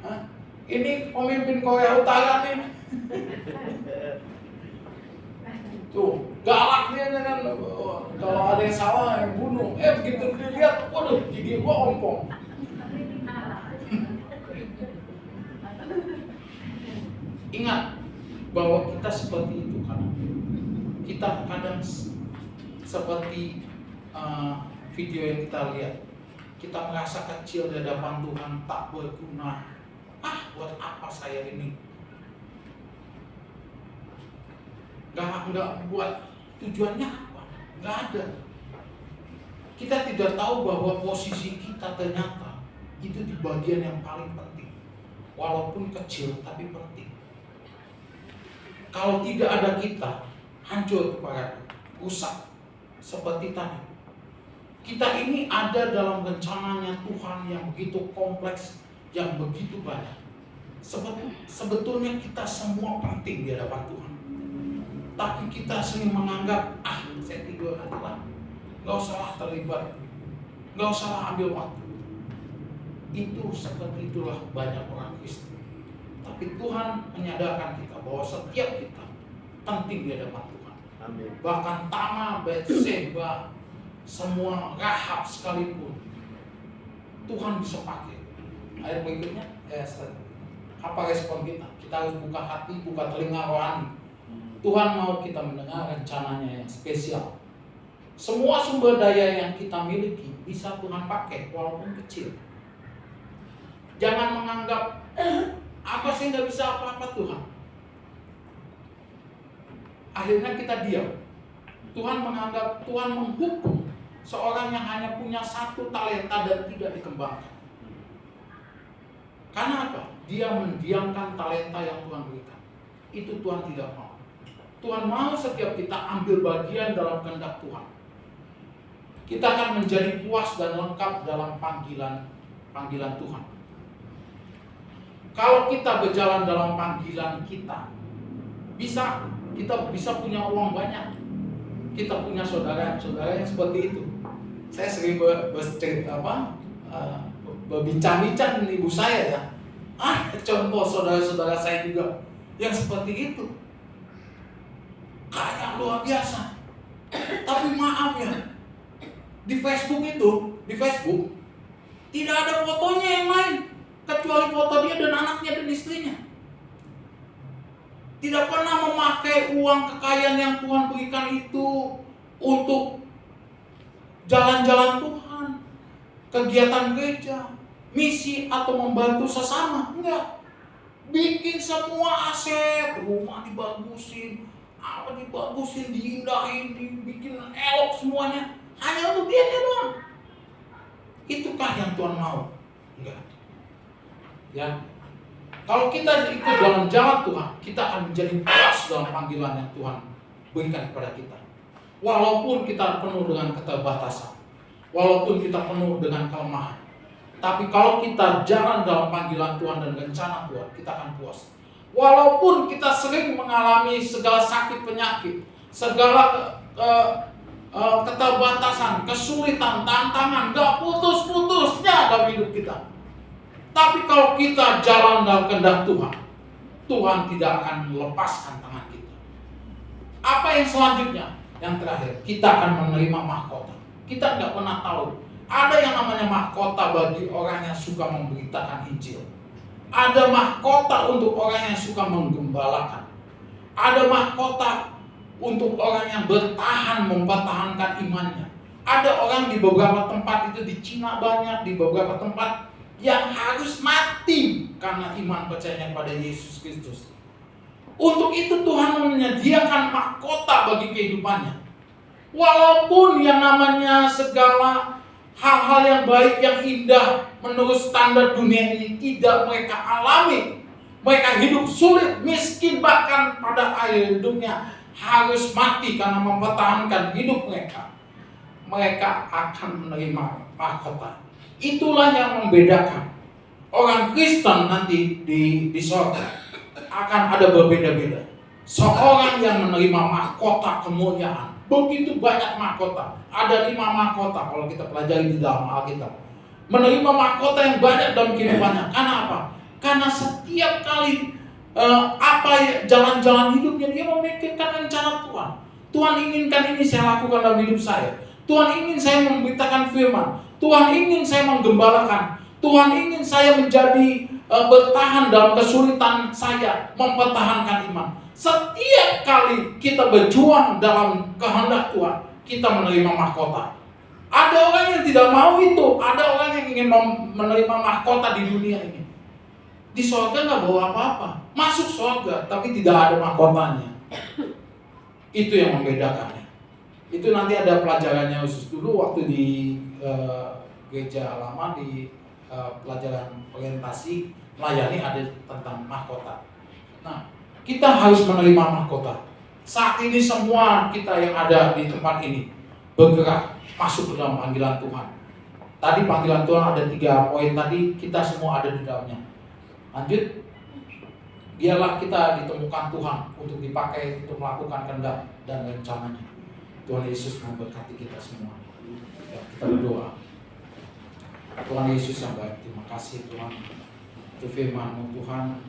Hah? Ini pemimpin Korea Utara nih. Tuh, galaknya kan, kalau ada yang salah yang bunuh. Begitu dilihat, waduh, gigi gua ompong. Ingat bahwa kita seperti itu kan. Kita kadang seperti video yang kita lihat, kita merasa kecil di hadapan Tuhan, tak berguna. Buat apa saya ini? Nggak buat tujuannya apa? Nggak ada. Kita tidak tahu bahwa posisi kita ternyata itu di bagian yang paling penting, walaupun kecil tapi penting. Kalau tidak ada kita, hancur kepada rusak seperti tadi. Kita ini ada dalam rencananya Tuhan yang begitu kompleks, yang begitu banyak. Sebetulnya kita semua penting di hadapan Tuhan. Tapi kita sering menganggap, saya tidur aja lah, nggak usah terlibat, nggak usah ambil waktu. Itu seperti itulah banyak orang Kristen. Tapi Tuhan menyadarkan kita bahwa setiap kita penting di hadapan Tuhan. Amin. Bahkan Tamar, Batseba, semua Rahab sekalipun Tuhan bisa pakai. Ayat berikutnya, apa respon kita? Kita harus buka hati, buka telinga rohani. Tuhan mau kita mendengar rencananya yang spesial. Semua sumber daya yang kita miliki bisa Tuhan pakai walaupun kecil. Jangan menganggap apa sih nggak bisa apa-apa Tuhan. Akhirnya kita diam. Tuhan menganggap, Tuhan menghukum seorang yang hanya punya satu talenta dan tidak dikembangkan. Karena apa? Dia mendiamkan talenta yang Tuhan berikan. Itu Tuhan tidak mau. Tuhan mau setiap kita ambil bagian dalam kehendak Tuhan. Kita akan menjadi puas dan lengkap dalam panggilan Tuhan. Kalau kita berjalan dalam panggilan kita bisa punya uang banyak. Kita punya saudara yang seperti itu. Saya sering berbincang-bincang dengan ibu saya ya. Contoh saudara-saudara saya juga yang seperti itu. Kayak luar biasa. Tapi maaf ya, di Facebook tidak ada fotonya yang lain kecuali foto dia dan anaknya dan istrinya. Tidak pernah memakai uang kekayaan yang Tuhan berikan itu untuk jalan-jalan Tuhan, kegiatan gereja, misi atau membantu sesama. Enggak. Bikin semua aset, rumah dibagusin, diindahin, dibikin elok semuanya, hanya untuk dia doang. Itukah yang Tuhan mau? Enggak. Ya. Kalau kita ikut dalam jalan Tuhan, kita akan menjadi puas dalam panggilan yang Tuhan berikan kepada kita. Walaupun kita penuh dengan keterbatasan, walaupun kita penuh dengan kelemahan, tapi kalau kita jalan dalam panggilan Tuhan dan rencana Tuhan, kita akan puas. Walaupun kita sering mengalami segala sakit penyakit, segala keterbatasan, kesulitan, tantangan, gak putus-putusnya dalam hidup kita. Tapi kalau kita jalan dalam kehendak Tuhan, Tuhan tidak akan melepaskan tangan kita. Apa yang selanjutnya? Yang terakhir, kita akan menerima mahkota. Kita nggak pernah tahu. Ada yang namanya mahkota bagi orang yang suka memberitakan Injil. Ada mahkota untuk orang yang suka menggembalakan. Ada mahkota untuk orang yang bertahan mempertahankan imannya. Ada orang di beberapa tempat itu di Cina banyak, di beberapa tempat yang harus mati karena iman percayanya pada Yesus Kristus. Untuk itu Tuhan menyediakan mahkota bagi kehidupannya. Walaupun yang namanya segala hal-hal yang baik, yang indah menurut standar dunia ini tidak mereka alami. Mereka hidup sulit, miskin, bahkan pada akhir hidupnya harus mati karena mempertahankan hidup mereka. Mereka akan menerima mahkota. Itulah yang membedakan orang Kristen nanti di sorga. Akan ada berbeda-beda. Seorang yang menerima mahkota kemuliaan, begitu banyak mahkota, ada 5 mahkota kalau kita pelajari di dalam Alkitab. Menerima mahkota yang banyak dalam kehidupannya. Karena apa? Karena setiap kali jalan-jalan hidupnya dia memikirkan rencana Tuhan. Tuhan inginkan ini saya lakukan dalam hidup saya. Tuhan ingin saya memberitakan firman. Tuhan ingin saya menggembalakan. Tuhan ingin saya menjadi bertahan dalam kesulitan saya, mempertahankan iman. Setiap kali kita berjuang dalam kehendak Tuhan, kita menerima mahkota. Ada orang yang tidak mau itu, ada orang yang ingin menerima mahkota di dunia ini. Di surga nggak bawa apa-apa, masuk surga tapi tidak ada mahkotanya. Itu yang membedakannya. Itu nanti ada pelajarannya khusus dulu waktu di gereja lama di pelajaran orientasi melayani ada tentang mahkota. Nah, kita harus menerima mahkota. Saat ini semua kita yang ada di tempat ini bergerak masuk ke dalam panggilan Tuhan. Tadi panggilan Tuhan ada 3 poin tadi, kita semua ada di dalamnya. Lanjut, biarlah kita ditemukan Tuhan untuk dipakai untuk melakukan kehendak dan rencananya. Tuhan Yesus memberkati kita semua. Ya, kita berdoa. Tuhan Yesus yang baik, terima kasih Tuhan untuk firman-Mu Tuhan.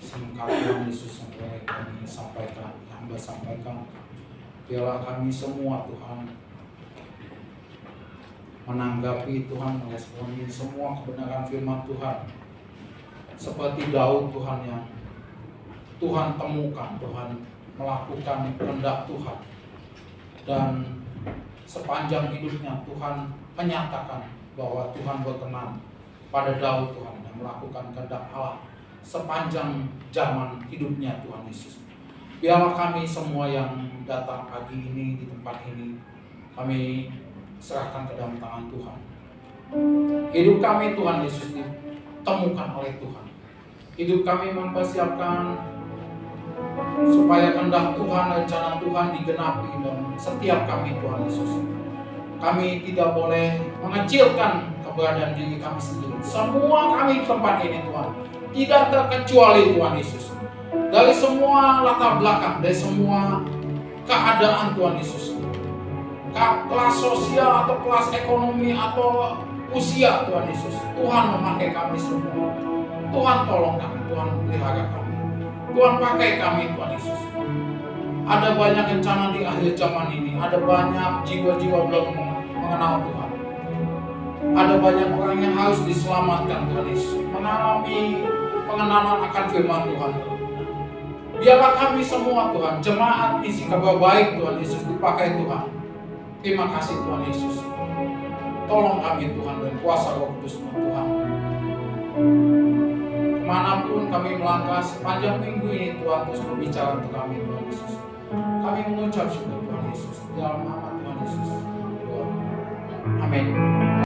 Semoga Tuhan Yesus yang baik kami sampaikan, hamba sampaikan. Biarlah kami semua Tuhan menanggapi Tuhan, meresponi semua kebenaran firman Tuhan. Seperti Daud Tuhan yang Tuhan temukan, Tuhan melakukan kehendak Tuhan. Dan sepanjang hidupnya Tuhan menyatakan bahwa Tuhan berkenan pada Daud Tuhan yang melakukan kehendak Allah sepanjang zaman hidupnya Tuhan Yesus. Biarlah kami semua yang datang pagi ini di tempat ini, kami serahkan ke dalam tangan Tuhan. Hidup kami Tuhan Yesus ditemukan oleh Tuhan. Hidup kami mempersiapkan supaya kehendak Tuhan, rencana Tuhan digenapi dalam setiap kami Tuhan Yesus. Kami tidak boleh mengecilkan keberadaan diri kami sendiri. Semua kami di tempat ini Tuhan, tidak terkecuali Tuhan Yesus. Dari semua latar belakang, dari semua keadaan Tuhan Yesus, kelas sosial atau kelas ekonomi atau usia Tuhan Yesus, Tuhan memakai kami semua. Tuhan tolong kami, Tuhan pelihara kami, Tuhan pakai kami Tuhan Yesus. Ada banyak rencana di akhir zaman ini, ada banyak jiwa-jiwa belum mengenal Tuhan. Ada banyak orang yang harus diselamatkan Tuhan Yesus, mengalami pengenalan akan firman Tuhan. Biarlah kami semua Tuhan, jemaat misi kabar baik Tuhan Yesus dipakai Tuhan. Terima kasih Tuhan Yesus. Tolong kami Tuhan dan kuasa Roh Kudus Tuhan. Kemanapun kami melangkah sepanjang minggu ini Tuhan terus berbicara untuk kami Tuhan Yesus. Kami mengucap syukur Tuhan Yesus dalam nama Tuhan Yesus. Amin.